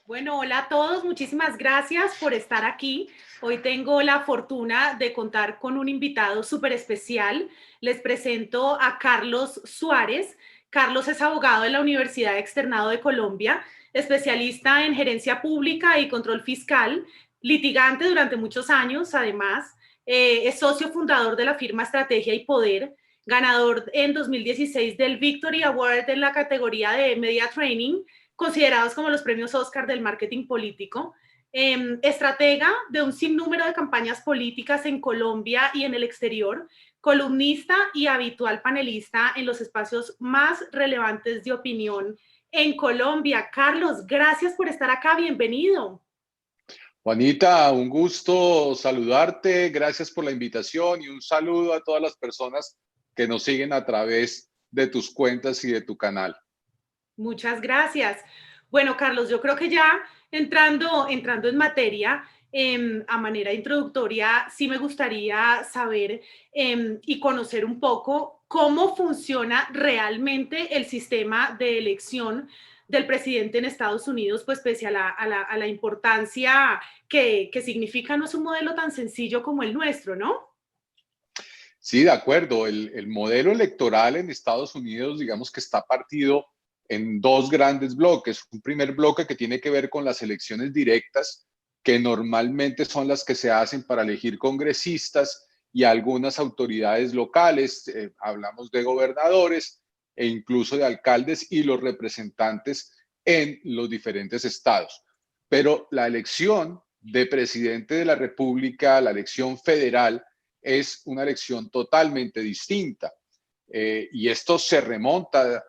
Bueno, hola a todos, muchísimas gracias por estar aquí. Hoy tengo la fortuna de contar con un invitado súper especial. Les presento a Carlos Suárez. Carlos es abogado de la Universidad Externado de Colombia, especialista en gerencia pública y control fiscal, litigante durante muchos años, además. Es socio fundador de la firma Estrategia y Poder, ganador en 2016 del Victory Award en la categoría de Media Training, considerados como los premios Oscar del marketing político, estratega de un sinnúmero de campañas políticas en Colombia y en el exterior, columnista y habitual panelista en los espacios más relevantes de opinión en Colombia. Carlos, gracias por estar acá, bienvenido. Juanita, un gusto saludarte, gracias por la invitación y un saludo a todas las personas que nos siguen a través de tus cuentas y de tu canal. Muchas gracias. Bueno, Carlos, yo creo que ya entrando en materia, a manera introductoria, sí me gustaría saber y conocer un poco cómo funciona realmente el sistema de elección del presidente en Estados Unidos, pues pese a la importancia que significa, no es un modelo tan sencillo como el nuestro, ¿no? Sí, de acuerdo. El modelo electoral en Estados Unidos, digamos que está partido en dos grandes bloques. Un primer bloque que tiene que ver con las elecciones directas, que normalmente son las que se hacen para elegir congresistas y algunas autoridades locales. Hablamos de gobernadores e incluso de alcaldes y los representantes en los diferentes estados. Pero la elección de presidente de la República, la elección federal, es una elección totalmente distinta. Y esto se remonta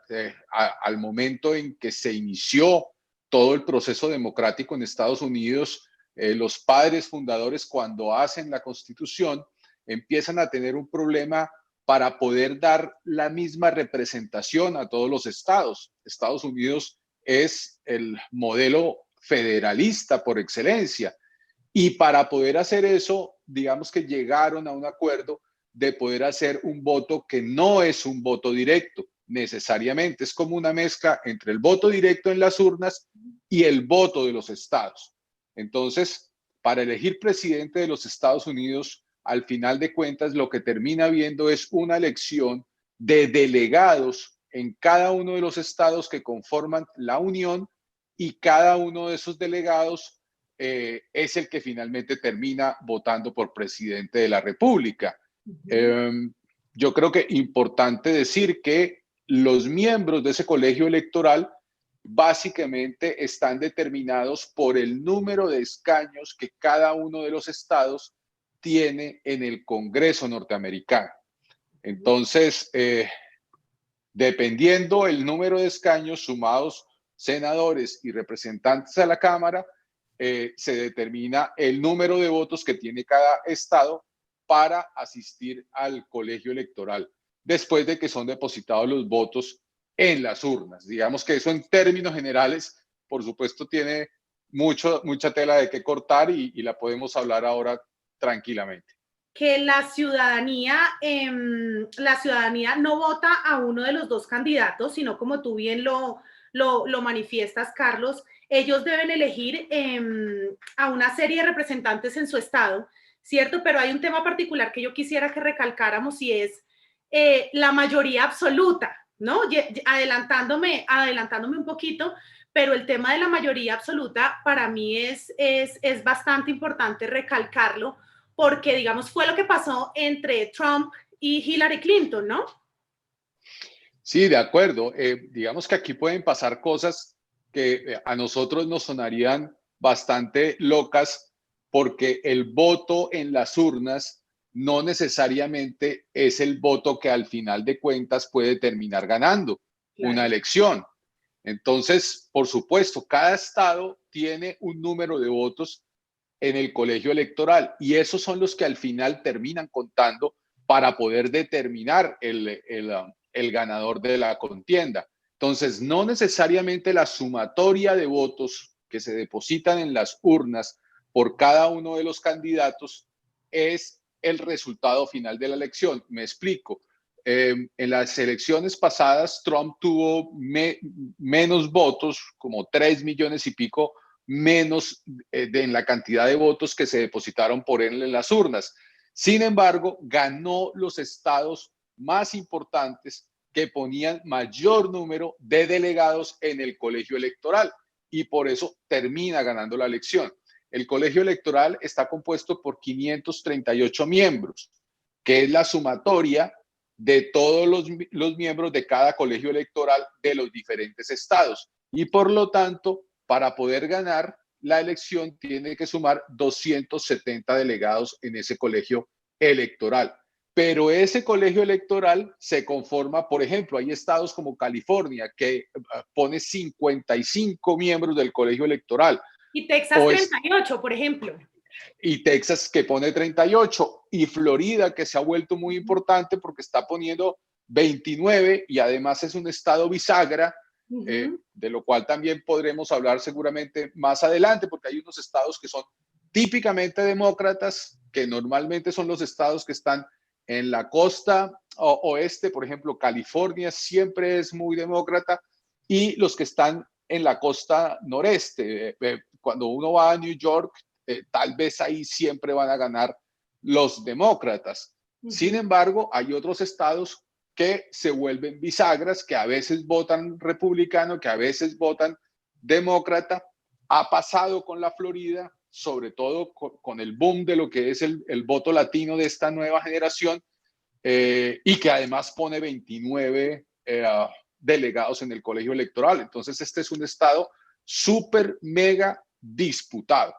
al momento en que se inició todo el proceso democrático en Estados Unidos. Los padres fundadores, cuando hacen la Constitución, empiezan a tener un problema para poder dar la misma representación a todos los estados. Estados Unidos es el modelo federalista por excelencia. Y para poder hacer eso, digamos que llegaron a un acuerdo de poder hacer un voto que no es un voto directo necesariamente, es como una mezcla entre el voto directo en las urnas y el voto de los estados. Entonces, para elegir presidente de los Estados Unidos, al final de cuentas, lo que termina viendo es una elección de delegados en cada uno de los estados que conforman la Unión, y cada uno de esos delegados es el que finalmente termina votando por presidente de la República. Yo creo que es importante decir que los miembros de ese colegio electoral básicamente están determinados por el número de escaños que cada uno de los estados tiene en el Congreso norteamericano. Entonces, dependiendo el número de escaños sumados senadores y representantes a la Cámara, se determina el número de votos que tiene cada estado para asistir al colegio electoral, después de que son depositados los votos en las urnas. Digamos que eso en términos generales, por supuesto, tiene mucha tela de qué cortar y la podemos hablar ahora tranquilamente. Que la ciudadanía no vota a uno de los dos candidatos, sino como tú bien lo manifiestas, Carlos, ellos deben elegir a una serie de representantes en su estado, ¿cierto? Pero hay un tema particular que yo quisiera que recalcáramos y es la mayoría absoluta, ¿no? Adelantándome un poquito, pero el tema de la mayoría absoluta para mí es bastante importante recalcarlo, porque, digamos, fue lo que pasó entre Trump y Hillary Clinton, ¿no? Sí, de acuerdo. Digamos que aquí pueden pasar cosas que a nosotros nos sonarían bastante locas, porque el voto en las urnas no necesariamente es el voto que al final de cuentas puede terminar ganando una elección. Entonces, por supuesto, cada estado tiene un número de votos en el colegio electoral y esos son los que al final terminan contando para poder determinar el ganador de la contienda. Entonces, no necesariamente la sumatoria de votos que se depositan en las urnas por cada uno de los candidatos es el resultado final de la elección. Me explico. En las elecciones pasadas, Trump tuvo menos votos, como 3 millones y pico menos en la cantidad de votos que se depositaron por él en las urnas. Sin embargo, ganó los estados más importantes que ponían mayor número de delegados en el colegio electoral y por eso termina ganando la elección. El colegio electoral está compuesto por 538 miembros, que es la sumatoria de todos los miembros de cada colegio electoral de los diferentes estados. Y por lo tanto, para poder ganar la elección, tiene que sumar 270 delegados en ese colegio electoral. Pero ese colegio electoral se conforma, por ejemplo, hay estados como California que pone 55 miembros del colegio electoral. Y Texas 38, por ejemplo. Y Texas que pone 38 y Florida que se ha vuelto muy importante porque está poniendo 29 y además es un estado bisagra, de lo cual también podremos hablar seguramente más adelante porque hay unos estados que son típicamente demócratas, que normalmente son los estados que están en la costa oeste, por ejemplo, California siempre es muy demócrata y los que están en la costa noreste, cuando uno va a New York, tal vez ahí siempre van a ganar los demócratas. Sin embargo, hay otros estados que se vuelven bisagras, que a veces votan republicano, que a veces votan demócrata. Ha pasado con la Florida, sobre todo con el boom de lo que es el voto latino de esta nueva generación, y que además pone 29 delegados en el colegio electoral. Entonces, este es un estado súper mega disputado.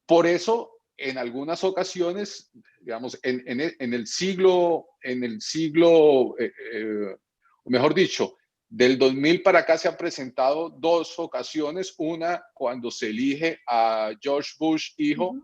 Por eso, en algunas ocasiones, digamos, en el siglo, mejor dicho, del 2000 para acá se han presentado dos ocasiones. Una cuando se elige a George Bush, hijo,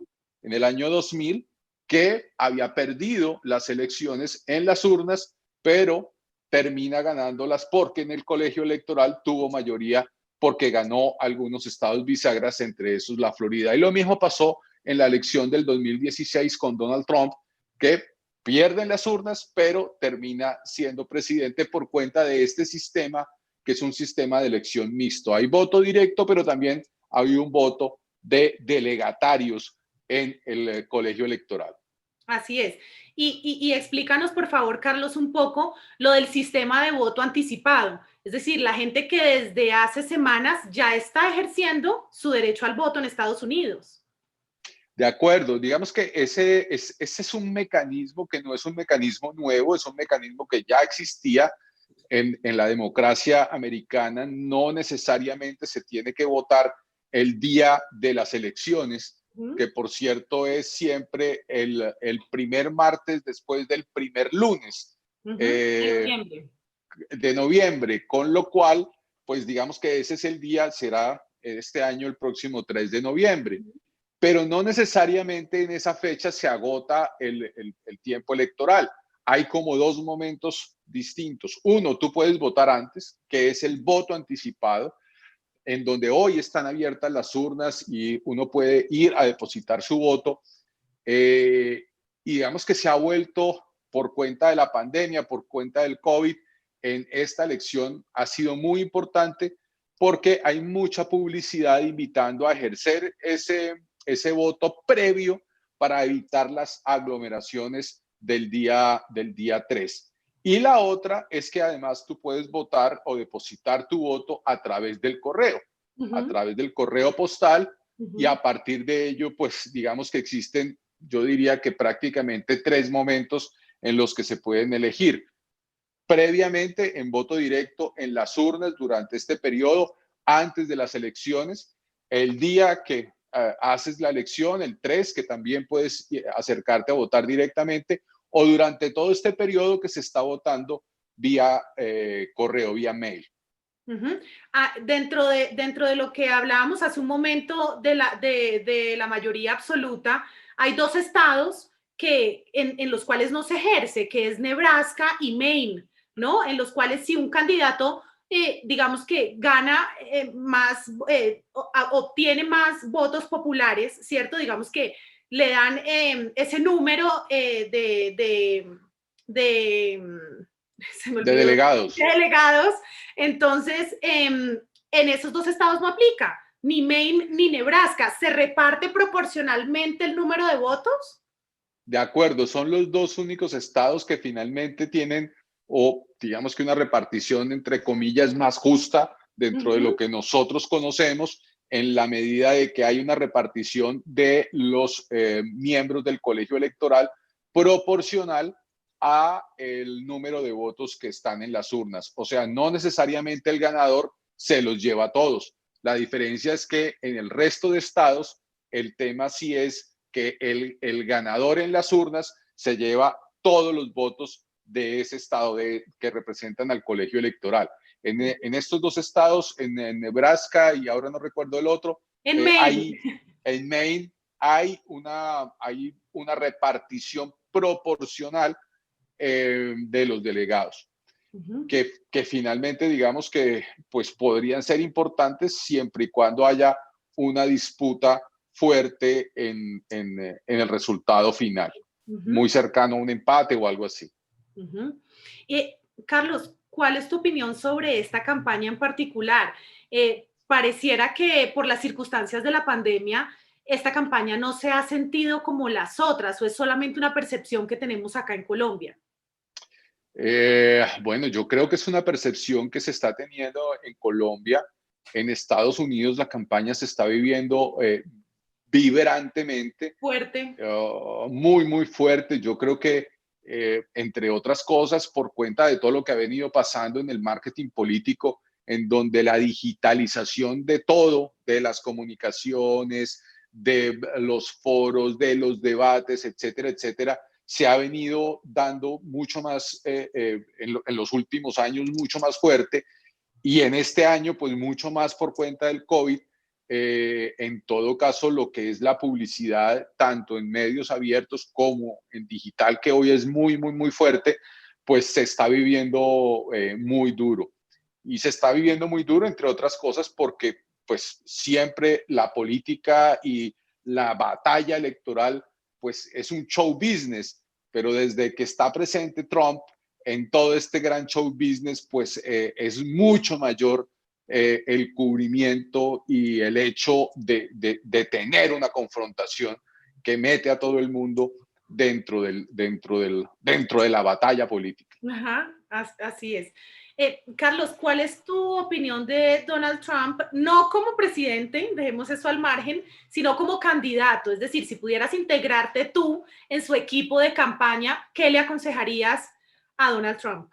en el año 2000, que había perdido las elecciones en las urnas, pero termina ganándolas porque en el colegio electoral tuvo mayoría porque ganó algunos estados bisagras, entre esos la Florida. Y lo mismo pasó en la elección del 2016 con Donald Trump, que pierde en las urnas, pero termina siendo presidente por cuenta de este sistema, que es un sistema de elección mixto. Hay voto directo, pero también hay un voto de delegatarios en el colegio electoral. Así es. Y explícanos, por favor, Carlos, un poco lo del sistema de voto anticipado. Es decir, la gente que desde hace semanas ya está ejerciendo su derecho al voto en Estados Unidos. De acuerdo, digamos que ese es un mecanismo que no es un mecanismo nuevo, es un mecanismo que ya existía en la democracia americana. No necesariamente se tiene que votar el día de las elecciones, que por cierto es siempre el primer martes después del primer lunes de noviembre, con lo cual, pues digamos que ese es el día, será este año el próximo 3 de noviembre. Pero no necesariamente en esa fecha se agota el tiempo electoral. Hay como dos momentos distintos. Uno, tú puedes votar antes, que es el voto anticipado, en donde hoy están abiertas las urnas y uno puede ir a depositar su voto. Y digamos que se ha vuelto, por cuenta de la pandemia, por cuenta del COVID, en esta elección ha sido muy importante porque hay mucha publicidad invitando a ejercer ese voto previo para evitar las aglomeraciones del día 3. Y la otra es que además tú puedes votar o depositar tu voto a través del correo, a través del correo postal, y a partir de ello, pues digamos que existen, yo diría que prácticamente 3 momentos en los que se pueden elegir. Previamente en voto directo en las urnas durante este periodo, antes de las elecciones, el día que haces la elección, el 3, que también puedes acercarte a votar directamente, o durante todo este periodo que se está votando vía correo, vía mail. Ujú. Dentro de lo que hablábamos hace un momento de la mayoría absoluta, hay dos estados en los cuales no se ejerce, que es Nebraska y Maine, ¿no? En los cuales si un candidato, digamos que gana obtiene más votos populares, ¿cierto? Digamos que le dan ese número de se me De olvidó, de delegados. delegados. Entonces, en esos dos estados no aplica, ni Maine ni Nebraska. ¿Se reparte proporcionalmente el número de votos? De acuerdo, son los dos únicos estados que finalmente tienen, o digamos que una repartición entre comillas más justa dentro de lo Ujú, que nosotros conocemos, en la medida de que hay una repartición de los miembros del colegio electoral proporcional a el número de votos que están en las urnas. O sea, no necesariamente el ganador se los lleva a todos. La diferencia es que en el resto de estados el tema sí es que el ganador en las urnas se lleva todos los votos de ese estado que representan al colegio electoral. En estos dos estados, en Nebraska y ahora no recuerdo el otro, en Maine. en Maine hay una repartición proporcional de los delegados, Ujú. que finalmente digamos que pues podrían ser importantes siempre y cuando haya una disputa fuerte en el resultado final, muy Ujú. cercano a un empate o algo así. Ujú. Y, Carlos, ¿cuál es tu opinión sobre esta campaña en particular? Pareciera que por las circunstancias de la pandemia, esta campaña no se ha sentido como las otras, o es solamente una percepción que tenemos acá en Colombia. Bueno, yo creo que es una percepción que se está teniendo en Colombia. En Estados Unidos la campaña se está viviendo vibrantemente, Fuerte. muy, muy fuerte. Yo creo que, entre otras cosas, por cuenta de todo lo que ha venido pasando en el marketing político, en donde la digitalización de todo, de las comunicaciones, de los foros, de los debates, etcétera, etcétera, se ha venido dando mucho más, en los últimos años, mucho más fuerte, y en este año, pues mucho más por cuenta del COVID. En todo caso, lo que es la publicidad, tanto en medios abiertos como en digital, que hoy es muy, muy, muy fuerte, pues se está viviendo muy duro. Y se está viviendo muy duro, entre otras cosas, porque pues siempre la política y la batalla electoral, pues es un show business, pero desde que está presente Trump en todo este gran show business, pues es mucho mayor el cubrimiento y el hecho de tener una confrontación que mete a todo el mundo dentro de la batalla política. Ajá, así es. Carlos, ¿cuál es tu opinión de Donald Trump? No como presidente, dejemos eso al margen, sino como candidato. Es decir, si pudieras integrarte tú en su equipo de campaña, ¿qué le aconsejarías a Donald Trump?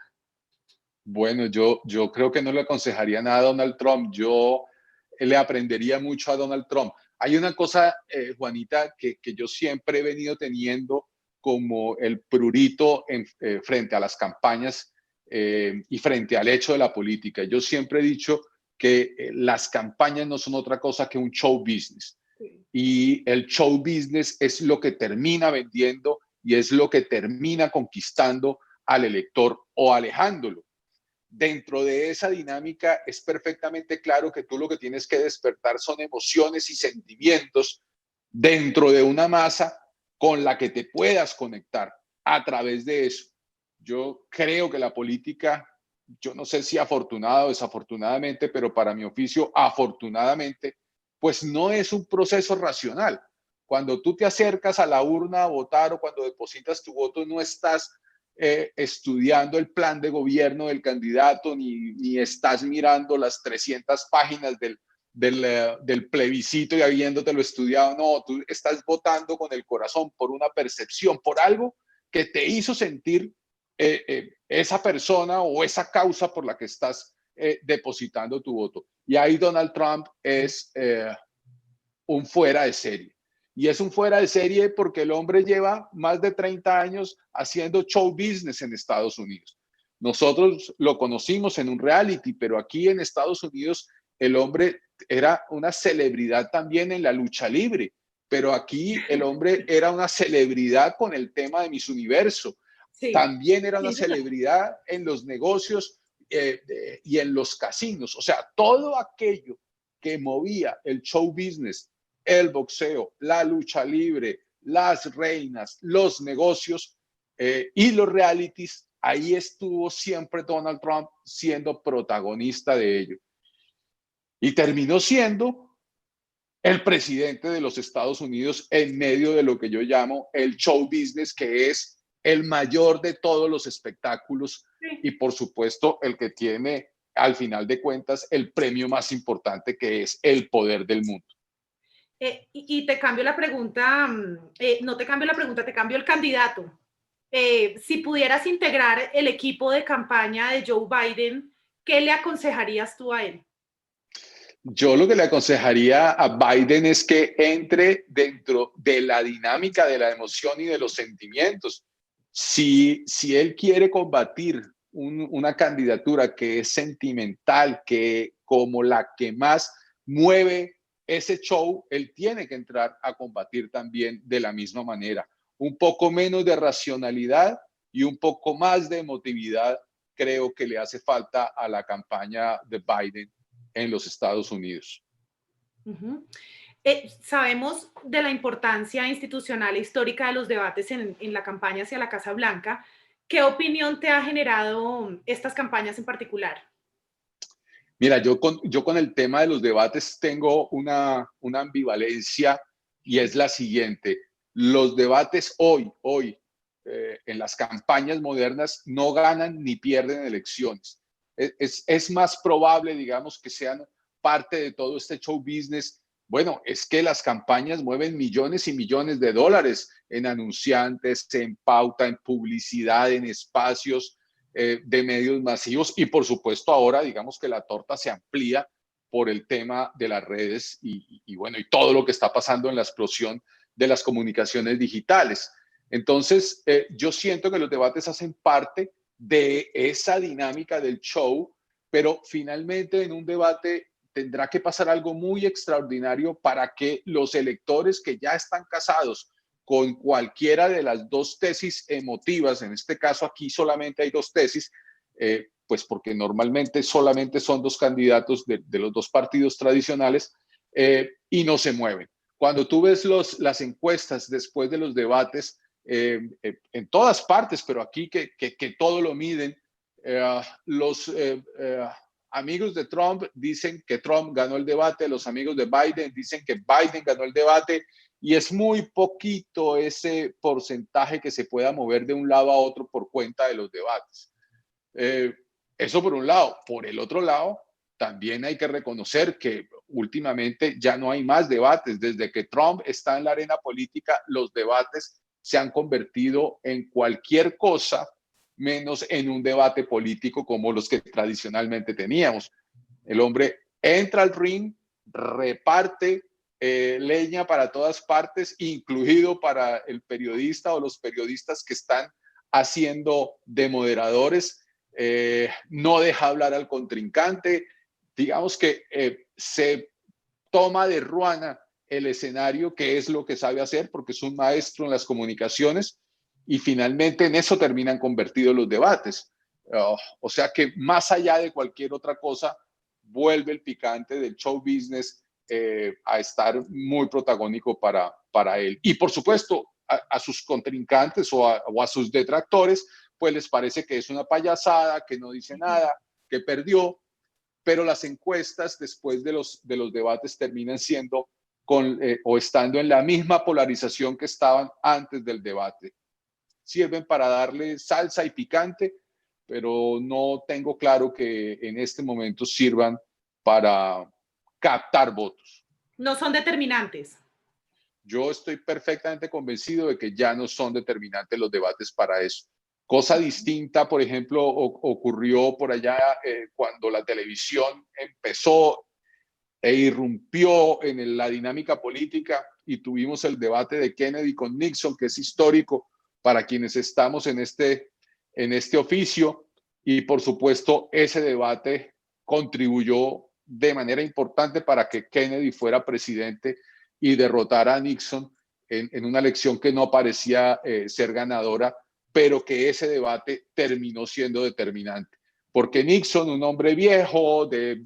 Bueno, yo creo que no le aconsejaría nada a Donald Trump. Yo le aprendería mucho a Donald Trump. Hay una cosa, Juanita, que yo siempre he venido teniendo como el prurito frente a las campañas y frente al hecho de la política. Yo siempre he dicho que las campañas no son otra cosa que un show business. Sí. Y el show business es lo que termina vendiendo y es lo que termina conquistando al elector o alejándolo. Dentro de esa dinámica es perfectamente claro que tú lo que tienes que despertar son emociones y sentimientos dentro de una masa con la que te puedas conectar a través de eso. Yo creo que la política, yo no sé si afortunado o desafortunadamente, pero para mi oficio, afortunadamente, pues no es un proceso racional. Cuando tú te acercas a la urna a votar o cuando depositas tu voto, no estás estudiando el plan de gobierno del candidato, ni estás mirando las 300 páginas del plebiscito y habiéndotelo estudiado. No, tú estás votando con el corazón por una percepción, por algo que te hizo sentir esa persona o esa causa por la que estás depositando tu voto. Y ahí Donald Trump es un fuera de serie. Y es un fuera de serie porque el hombre lleva más de 30 años haciendo show business en Estados Unidos. Nosotros lo conocimos en un reality, pero aquí en Estados Unidos el hombre era una celebridad también en la lucha libre, pero aquí el hombre era una celebridad con el tema de Miss Universo. Sí, También era una sin duda. celebridad en los negocios y en los casinos. O sea, todo aquello que movía el show business, el boxeo, la lucha libre, las reinas, los negocios y los realities, ahí estuvo siempre Donald Trump siendo protagonista de ello. Y terminó siendo el presidente de los Estados Unidos en medio de lo que yo llamo el show business, que es el mayor de todos los espectáculos y Sí. por supuesto el que tiene al final de cuentas el premio más importante, que es el poder del mundo. Y te cambio la pregunta, no te cambio la pregunta, te cambio el candidato. Si pudieras integrar el equipo de campaña de Joe Biden, ¿qué le aconsejarías tú a él? Yo lo que le aconsejaría a Biden es que entre dentro de la dinámica de la emoción y de los sentimientos. Si él quiere combatir una candidatura que es sentimental, que como la que más mueve ese show, él tiene que entrar a combatir también de la misma manera. Un poco menos de racionalidad y un poco más de emotividad creo que le hace falta a la campaña de Biden en los Estados Unidos. Uh-huh. Sabemos de la importancia institucional e histórica de los debates en la campaña hacia la Casa Blanca. ¿Qué opinión te ha generado estas campañas en particular? Mira, yo con el tema de los debates tengo una ambivalencia y es la siguiente. Los debates hoy, en las campañas modernas no ganan ni pierden elecciones. Es más probable, digamos, que sean parte de todo este show business. Bueno, es que las campañas mueven millones y millones de dólares en anunciantes, en pauta, en publicidad, en espacios de medios masivos y por supuesto ahora digamos que la torta se amplía por el tema de las redes bueno, y todo lo que está pasando en la explosión de las comunicaciones digitales. Entonces, yo siento que los debates hacen parte de esa dinámica del show, pero finalmente en un debate tendrá que pasar algo muy extraordinario para que los electores que ya están casados con cualquiera de las dos tesis emotivas, en este caso aquí solamente hay dos tesis, pues porque normalmente solamente son dos candidatos de los dos partidos tradicionales y no se mueven. Cuando tú ves las encuestas después de los debates, en todas partes, pero aquí que todo lo miden, los amigos de Trump dicen que Trump ganó el debate, los amigos de Biden dicen que Biden ganó el debate, y es muy poquito ese porcentaje que se pueda mover de un lado a otro por cuenta de los debates. Eh, Eso por un lado. Por el otro lado, también hay que reconocer que últimamente ya no hay más debates. Desde que Trump está en la arena política, los debates se han convertido en cualquier cosa menos en un debate político como los que tradicionalmente teníamos. El hombre entra al ring, reparte leña para todas partes, incluido para el periodista o los periodistas que están haciendo de moderadores, no deja hablar al contrincante, digamos que se toma de ruana el escenario, que es lo que sabe hacer, porque es un maestro en las comunicaciones, y finalmente en eso terminan convertidos los debates. O sea que más allá de cualquier otra cosa, vuelve el picante del show business a estar muy protagónico para él. Y por supuesto, a sus contrincantes o a sus detractores, pues les parece que es una payasada, que no dice nada, que perdió, pero las encuestas después de los debates terminan siendo o estando en la misma polarización que estaban antes del debate. Sirven para darle salsa y picante, pero no tengo claro que en este momento sirvan para captar votos. No son determinantes. Yo estoy perfectamente convencido de que ya no son determinantes los debates para eso. Cosa distinta, por ejemplo, ocurrió por allá cuando la televisión empezó e irrumpió en la dinámica política y tuvimos el debate de Kennedy con Nixon, que es histórico para quienes estamos en este oficio. y por supuesto ese debate contribuyó de manera importante para que Kennedy fuera presidente y derrotara a Nixon en una elección que no parecía ser ganadora, pero que ese debate terminó siendo determinante. Porque Nixon, un hombre viejo, de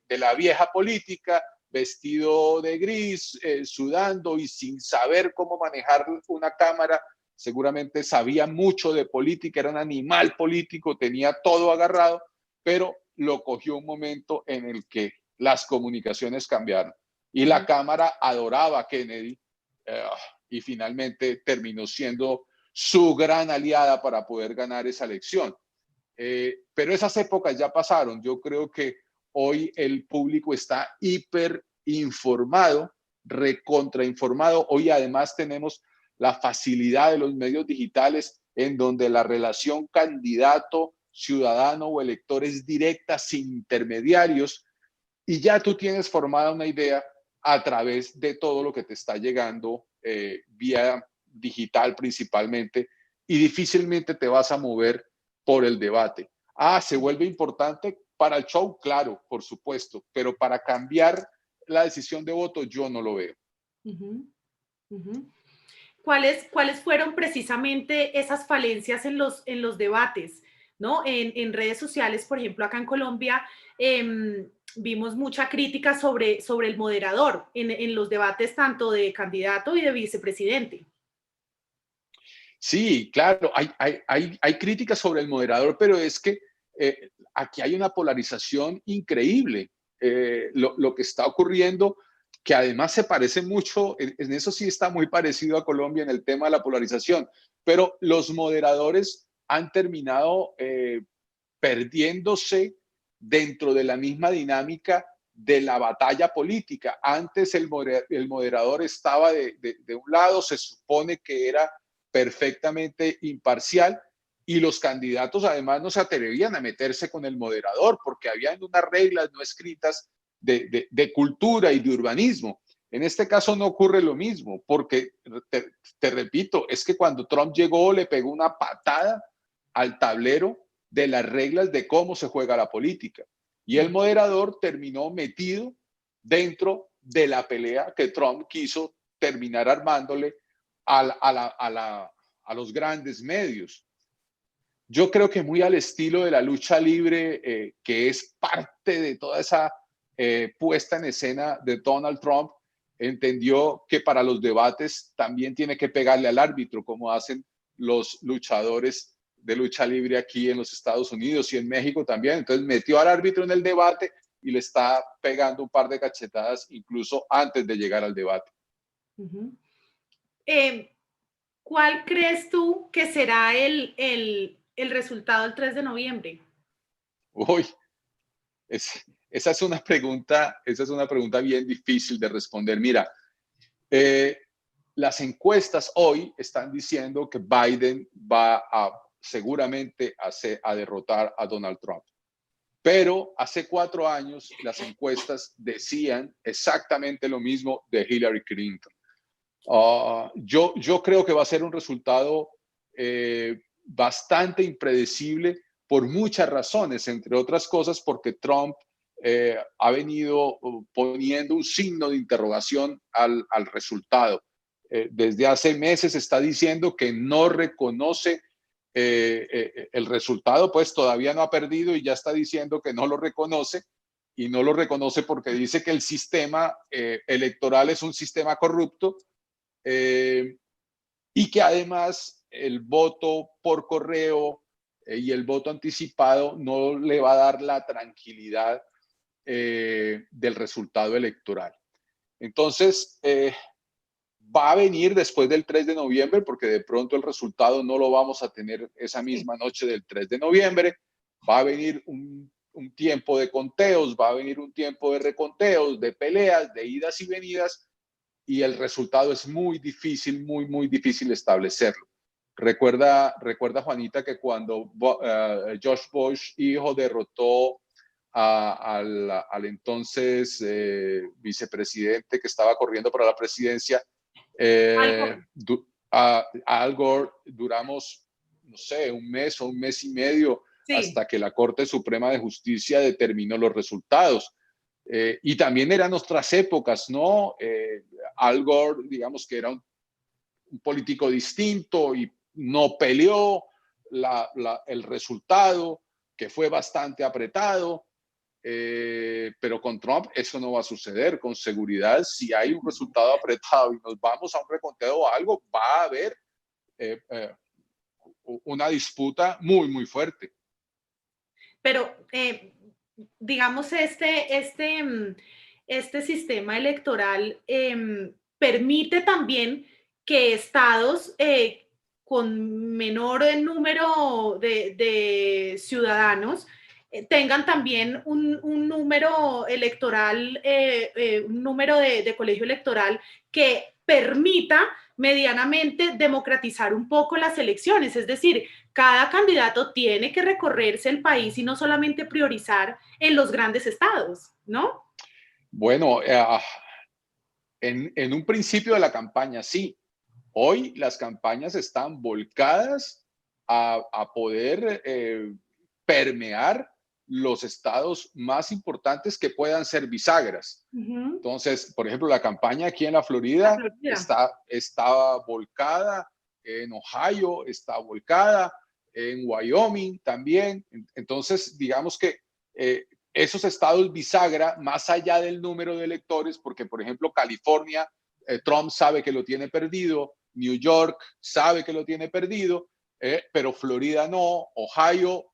la vieja política, vestido de gris, sudando y sin saber cómo manejar una cámara, seguramente sabía mucho de política, era un animal político, tenía todo agarrado, pero lo cogió un momento en el que las comunicaciones cambiaron y la Cámara adoraba a Kennedy y finalmente terminó siendo su gran aliada para poder ganar esa elección. Pero esas épocas ya pasaron. Yo creo que hoy el público está hiper informado, recontrainformado. Hoy además tenemos la facilidad de los medios digitales en donde la relación candidato, ciudadano o elector es directa, sin intermediarios, y ya tú tienes formada una idea a través de todo lo que te está llegando vía digital principalmente, y difícilmente te vas a mover por el debate. Se vuelve importante para el show, claro, por supuesto, pero para cambiar la decisión de voto yo no lo veo. Uh-huh. Uh-huh. ¿Cuáles fueron precisamente esas falencias en los debates? ¿No? En redes sociales, por ejemplo, acá en Colombia, vimos mucha crítica sobre el moderador en los debates tanto de candidato y de vicepresidente. Sí, claro, hay críticas sobre el moderador, pero es que aquí hay una polarización increíble. Lo que está ocurriendo, que además se parece mucho, en eso sí está muy parecido a Colombia en el tema de la polarización, pero los moderadores han terminado perdiéndose dentro de la misma dinámica de la batalla política. Antes el moderador estaba de un lado, se supone que era perfectamente imparcial, y los candidatos además no se atrevían a meterse con el moderador porque habían unas reglas no escritas de cultura y de urbanismo. En este caso no ocurre lo mismo, porque te repito, es que cuando Trump llegó le pegó una patada al tablero de las reglas de cómo se juega la política. Y el moderador terminó metido dentro de la pelea que Trump quiso terminar armándole a los grandes medios. Yo creo que muy al estilo de la lucha libre, que es parte de toda esa puesta en escena de Donald Trump, entendió que para los debates también tiene que pegarle al árbitro, como hacen los luchadores de lucha libre aquí en los Estados Unidos y en México también. Entonces metió al árbitro en el debate y le está pegando un par de cachetadas incluso antes de llegar al debate. Uh-huh. ¿Cuál crees tú que será el resultado el 3 de noviembre? Uy, esa es una pregunta bien difícil de responder. Mira, las encuestas hoy están diciendo que Biden va seguramente a derrotar a Donald Trump. Pero hace 4 años las encuestas decían exactamente lo mismo de Hillary Clinton. Yo creo que va a ser un resultado bastante impredecible por muchas razones, entre otras cosas porque Trump ha venido poniendo un signo de interrogación al resultado. Desde hace meses está diciendo que no reconoce el resultado, pues todavía no ha perdido y ya está diciendo que no lo reconoce, y no lo reconoce porque dice que el sistema electoral es un sistema corrupto, y que además el voto por correo y el voto anticipado no le va a dar la tranquilidad del resultado electoral. Entonces, va a venir después del 3 de noviembre, porque de pronto el resultado no lo vamos a tener esa misma noche del 3 de noviembre. Va a venir un tiempo de conteos, va a venir un tiempo de reconteos, de peleas, de idas y venidas, y el resultado es muy difícil, muy difícil establecerlo. Recuerda, Juanita, que cuando George Bush hijo derrotó al entonces vicepresidente que estaba corriendo para la presidencia, Al Gore, duramos, no sé, un mes o un mes y medio Sí. hasta que la Corte Suprema de Justicia determinó los resultados. Y también eran otras épocas, ¿no? Al Gore, digamos que era un político distinto y no peleó el resultado, que fue bastante apretado. Pero con Trump eso no va a suceder. Con seguridad, si hay un resultado apretado y nos vamos a un reconteo o algo, va a haber eh, eh, una disputa muy, muy fuerte. Pero, digamos, este sistema electoral permite también que estados con menor número de ciudadanos tengan también un número electoral, un número de colegio electoral que permita medianamente democratizar un poco las elecciones. Es decir, cada candidato tiene que recorrerse el país y no solamente priorizar en los grandes estados, ¿no? Bueno, en un principio de la campaña, sí. Hoy las campañas están volcadas a poder permear los estados más importantes que puedan ser bisagras. Entonces, por ejemplo, la campaña aquí en la La Florida Florida. está volcada, en Ohio está volcada, en Wyoming también. Entonces, digamos que eh, esos estados bisagra, más allá del número de electores, porque por ejemplo California, Trump sabe que lo tiene perdido, New York sabe que lo tiene perdido, pero Florida no, Ohio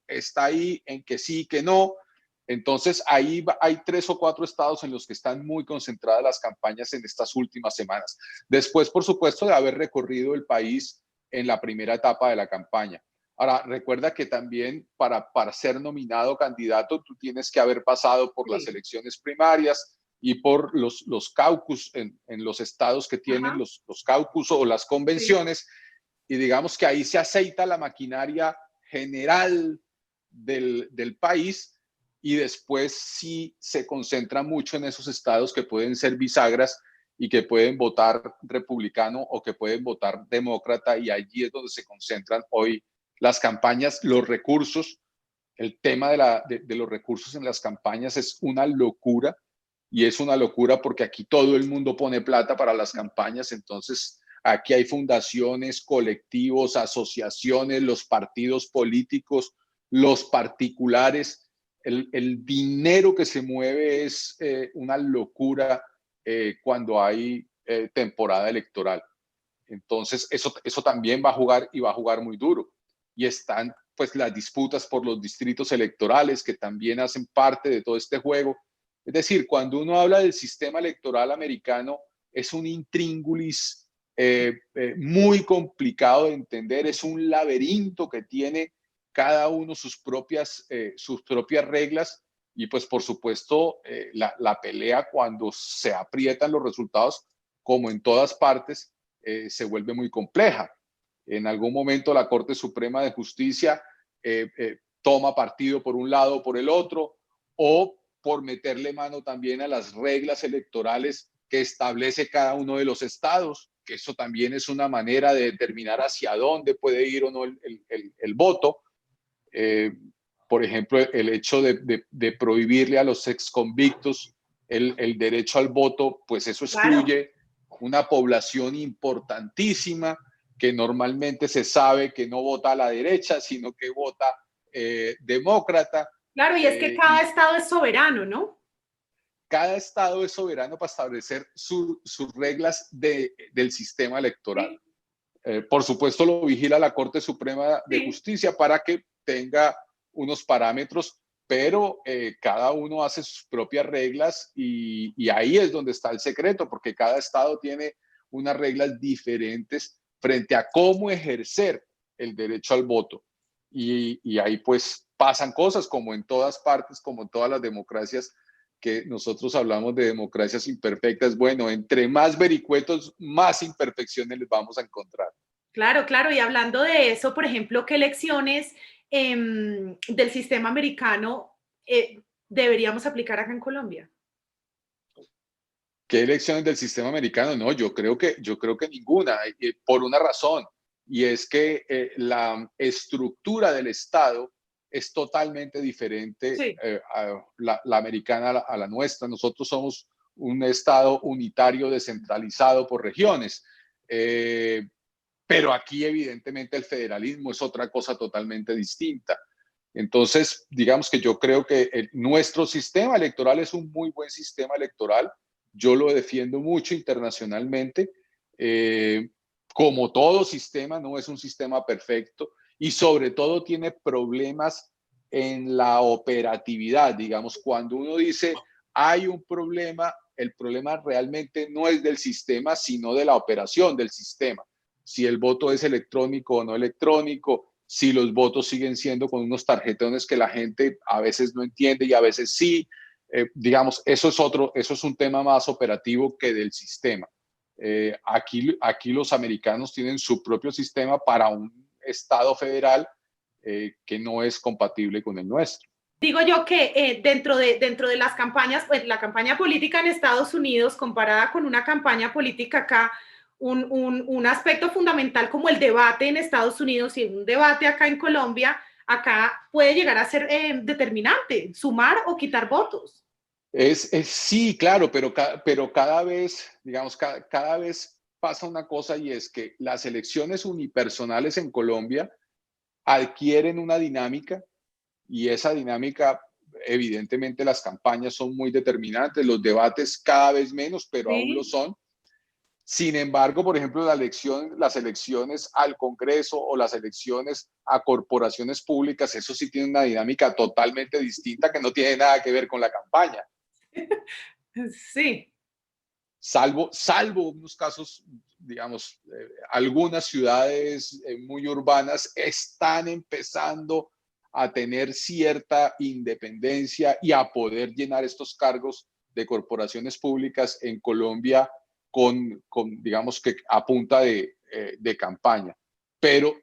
está ahí en que sí, que no. Entonces, ahí hay 3 o 4 estados en los que están muy concentradas las campañas en estas últimas semanas. Después, por supuesto, de haber recorrido el país en la primera etapa de la campaña. Ahora, recuerda que también para ser nominado candidato, tú tienes que haber pasado por las Sí. elecciones primarias y por los caucus en los estados que tienen los caucus o las convenciones. Sí. Y digamos que ahí se aceita la maquinaria general del país y después sí se concentra mucho en esos estados que pueden ser bisagras y que pueden votar republicano o que pueden votar demócrata, y allí es donde se concentran hoy las campañas, los recursos. El tema de los recursos en las campañas es una locura, y es una locura porque aquí todo el mundo pone plata para las campañas. Entonces aquí hay fundaciones, colectivos, asociaciones, los partidos políticos, los particulares. El dinero que se mueve es una locura cuando hay temporada electoral. Entonces, eso también va a jugar, y va a jugar muy duro. Y están pues las disputas por los distritos electorales, que también hacen parte de todo este juego. Es decir, cuando uno habla del sistema electoral americano, es un intríngulis muy complicado de entender, es un laberinto que tiene cada uno sus propias reglas, y pues por supuesto la pelea cuando se aprietan los resultados, como en todas partes, se vuelve muy compleja. En algún momento la Corte Suprema de Justicia toma partido por un lado o por el otro, o por meterle mano también a las reglas electorales que establece cada uno de los estados, que eso también es una manera de determinar hacia dónde puede ir o no el voto. Por ejemplo, el hecho de prohibirle a los exconvictos el derecho al voto, pues eso excluye una población importantísima que normalmente se sabe que no vota a la derecha, sino que vota demócrata. Claro, y es que cada estado es soberano, ¿no? Cada estado es soberano para establecer sus reglas del sistema electoral. Sí. Por supuesto, lo vigila la Corte Suprema de Justicia para que tenga unos parámetros, pero cada uno hace sus propias reglas, y ahí es donde está el secreto, porque cada estado tiene unas reglas diferentes frente a cómo ejercer el derecho al voto. Y ahí pues pasan cosas, como en todas partes, como en todas las democracias, que nosotros hablamos de democracias imperfectas. Bueno, entre más vericuetos, más imperfecciones les vamos a encontrar. Claro, claro. Y hablando de eso, por ejemplo, ¿qué lecciones del sistema americano deberíamos aplicar acá en Colombia? ¿Qué elecciones del sistema americano? No, yo creo que ninguna, por una razón, y es que la estructura del Estado es totalmente diferente Sí. la americana a la nuestra. Nosotros somos un estado unitario descentralizado por regiones. Pero aquí evidentemente el federalismo es otra cosa totalmente distinta. Entonces, digamos que yo creo que nuestro sistema electoral es un muy buen sistema electoral. Yo lo defiendo mucho internacionalmente. Como todo sistema, no es un sistema perfecto y sobre todo tiene problemas en la operatividad. Digamos, cuando uno dice hay un problema, el problema realmente no es del sistema, sino de la operación del sistema. Si el voto es electrónico o no electrónico, si los votos siguen siendo con unos tarjetones que la gente a veces no entiende y a veces sí. Digamos, eso es un tema más operativo que del sistema. Aquí los americanos tienen su propio sistema para un estado federal que no es compatible con el nuestro. Digo yo que dentro de las campañas, pues la campaña política en Estados Unidos comparada con una campaña política acá, un aspecto fundamental como el debate en Estados Unidos y un debate acá en Colombia, acá puede llegar a ser determinante, sumar o quitar votos. Sí, claro, pero cada vez, digamos, cada vez pasa una cosa y es que las elecciones unipersonales en Colombia adquieren una dinámica y esa dinámica, evidentemente las campañas son muy determinantes, los debates cada vez menos, pero aún lo ¿Sí? son. Sin embargo, por ejemplo, las elecciones al Congreso o las elecciones a corporaciones públicas, eso sí tiene una dinámica totalmente distinta que no tiene nada que ver con la campaña. Sí. Salvo unos casos, digamos, algunas ciudades muy urbanas están empezando a tener cierta independencia y a poder llenar estos cargos de corporaciones públicas en Colombia digamos que a punta de campaña. Pero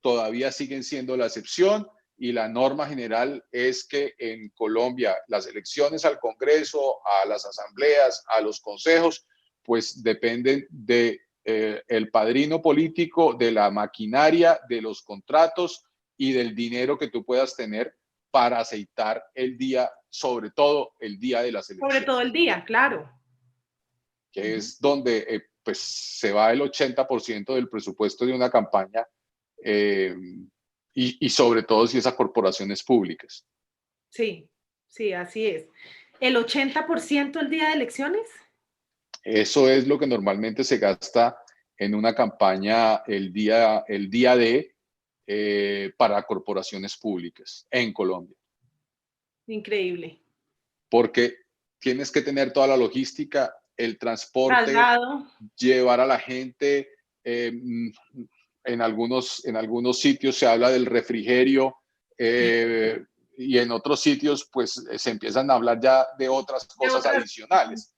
todavía siguen siendo la excepción y la norma general es que en Colombia las elecciones al Congreso, a las asambleas, a los consejos, pues dependen de el padrino político, de la maquinaria, de los contratos y del dinero que tú puedas tener para aceitar el día, sobre todo el día de las Sobre todo el elecciones, día, claro. que es donde pues se va el 80% del presupuesto de una campaña eh, y sobre todo si es a corporaciones públicas. Sí, sí, así es. ¿El 80% el día de elecciones? Eso es lo que normalmente se gasta en una campaña el día de para corporaciones públicas en Colombia, Increíble. porque tienes que tener toda la logística, el transporte, Traslado. llevar a la gente. En algunos sitios se habla del refrigerio y en otros sitios pues se empiezan a hablar ya de otras De cosas otras. adicionales.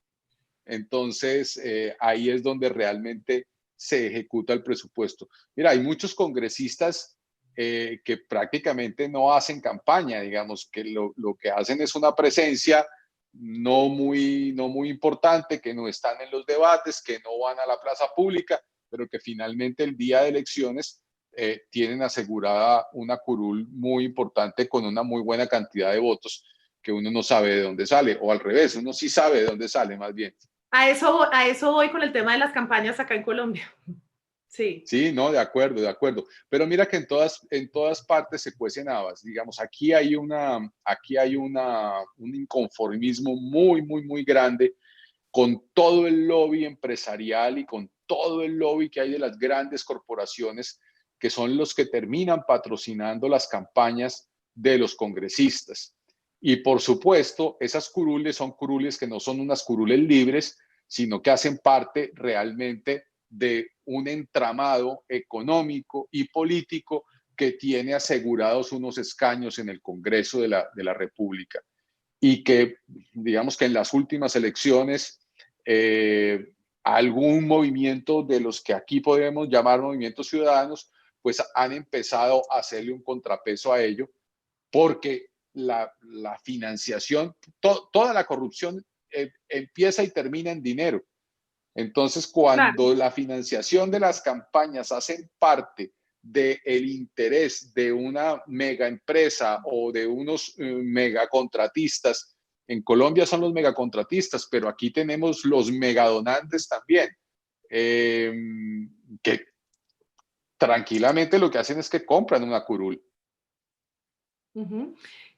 Entonces, ahí es donde realmente se ejecuta el presupuesto. Mira, hay muchos congresistas que prácticamente no hacen campaña, digamos, que lo que hacen es una presencia no muy importante, que no están en los debates, que no van a la plaza pública, pero que finalmente el día de elecciones tienen asegurada una curul muy importante con una muy buena cantidad de votos que uno no sabe de dónde sale, o al revés, uno sí sabe de dónde sale más bien. A eso voy con el tema de las campañas acá en Colombia. Sí, Sí, no, de acuerdo, de acuerdo. Pero mira que en todas partes se cuecen habas. Digamos, un inconformismo muy, muy, muy grande con todo el lobby empresarial y con todo el lobby que hay de las grandes corporaciones que son los que terminan patrocinando las campañas de los congresistas. Y por supuesto, esas curules son curules que no son unas curules libres, sino que hacen parte realmente de un entramado económico y político que tiene asegurados unos escaños en el Congreso de la República y que, digamos que en las últimas elecciones, algún movimiento de los que aquí podemos llamar movimientos ciudadanos, pues han empezado a hacerle un contrapeso a ello, porque la financiación, toda la corrupción empieza y termina en dinero. Entonces, claro. cuando la financiación de las campañas hacen parte del interés de una mega empresa o de unos megacontratistas. En Colombia son los megacontratistas, pero aquí tenemos los megadonantes también, que tranquilamente lo que hacen es que compran una curul.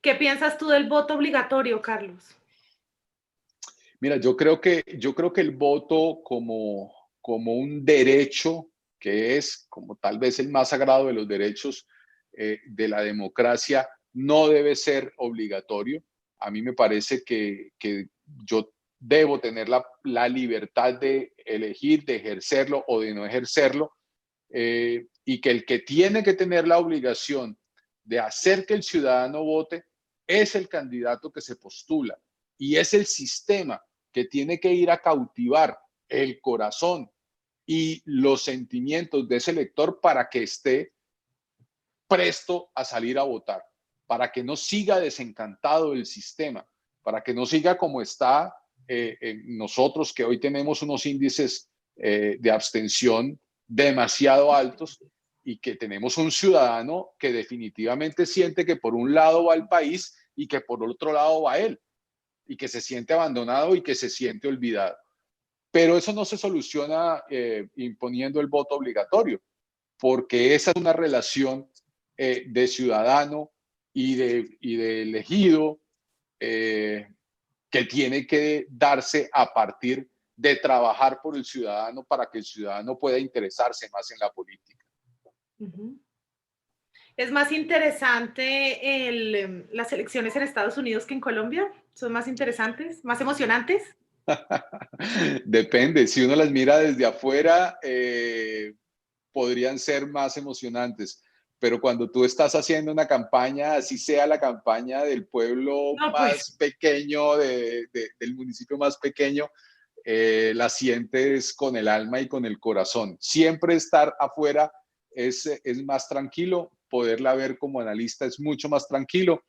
¿Qué piensas tú del voto obligatorio, Carlos? Mira, yo creo que el voto como un derecho, que es como tal vez el más sagrado de los derechos de la democracia, no debe ser obligatorio. A mí me parece que yo debo tener la libertad de elegir, de ejercerlo o de no ejercerlo, y que el que tiene que tener la obligación de hacer que el ciudadano vote es el candidato que se postula y es el sistema que tiene que ir a cautivar el corazón y los sentimientos de ese elector para que esté presto a salir a votar, para que no siga desencantado del sistema, para que no siga como está nosotros, que hoy tenemos unos índices de abstención demasiado altos y que tenemos un ciudadano que definitivamente siente que por un lado va el país y que por otro lado va él, y que se siente abandonado y que se siente olvidado. Pero eso no se soluciona imponiendo el voto obligatorio, porque esa es una relación de ciudadano y de elegido que tiene que darse a partir de trabajar por el ciudadano para que el ciudadano pueda interesarse más en la política. ¿Es más interesante las elecciones en Estados Unidos que en Colombia? ¿Son más interesantes, más emocionantes? Depende, si uno las mira desde afuera, podrían ser más emocionantes, pero cuando tú estás haciendo una campaña, así sea la campaña del pueblo No, pues. más pequeño, del municipio más pequeño, la sientes con el alma y con el corazón. Siempre estar afuera es más tranquilo, poderla ver como analista es mucho más tranquilo.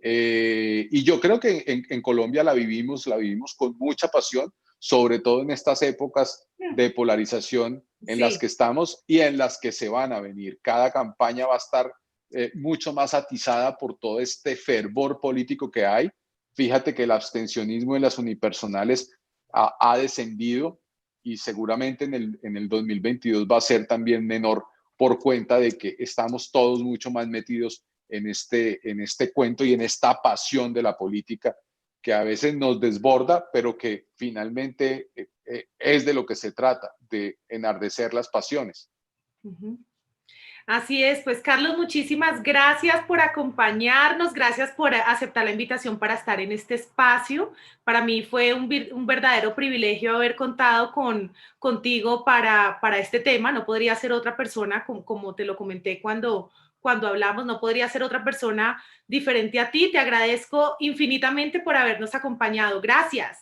Y yo creo que en Colombia la vivimos con mucha pasión, sobre todo en estas épocas de polarización en las Sí. que estamos y en las que se van a venir. Cada campaña va a estar mucho más atizada por todo este fervor político que hay. Fíjate que el abstencionismo en las unipersonales ha descendido y seguramente en el 2022 va a ser también menor por cuenta de que estamos todos mucho más metidos en este cuento y en esta pasión de la política que a veces nos desborda, pero que finalmente es de lo que se trata, de enardecer las pasiones. Así es, pues Carlos, muchísimas gracias por acompañarnos, gracias por aceptar la invitación para estar en este espacio. Para mí fue un verdadero privilegio haber contado contigo para este tema. No podría ser otra persona, como te lo comenté cuando hablamos, no podría ser otra persona diferente a ti. Te agradezco infinitamente por habernos acompañado. Gracias.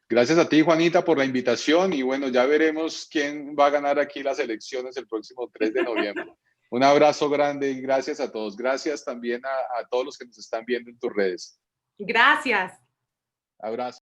Gracias a ti, Juanita, por la invitación y bueno, ya veremos quién va a ganar aquí las elecciones el próximo 3 de noviembre. Un abrazo grande y gracias a todos. Gracias también a todos los que nos están viendo en tus redes. Gracias. Abrazo.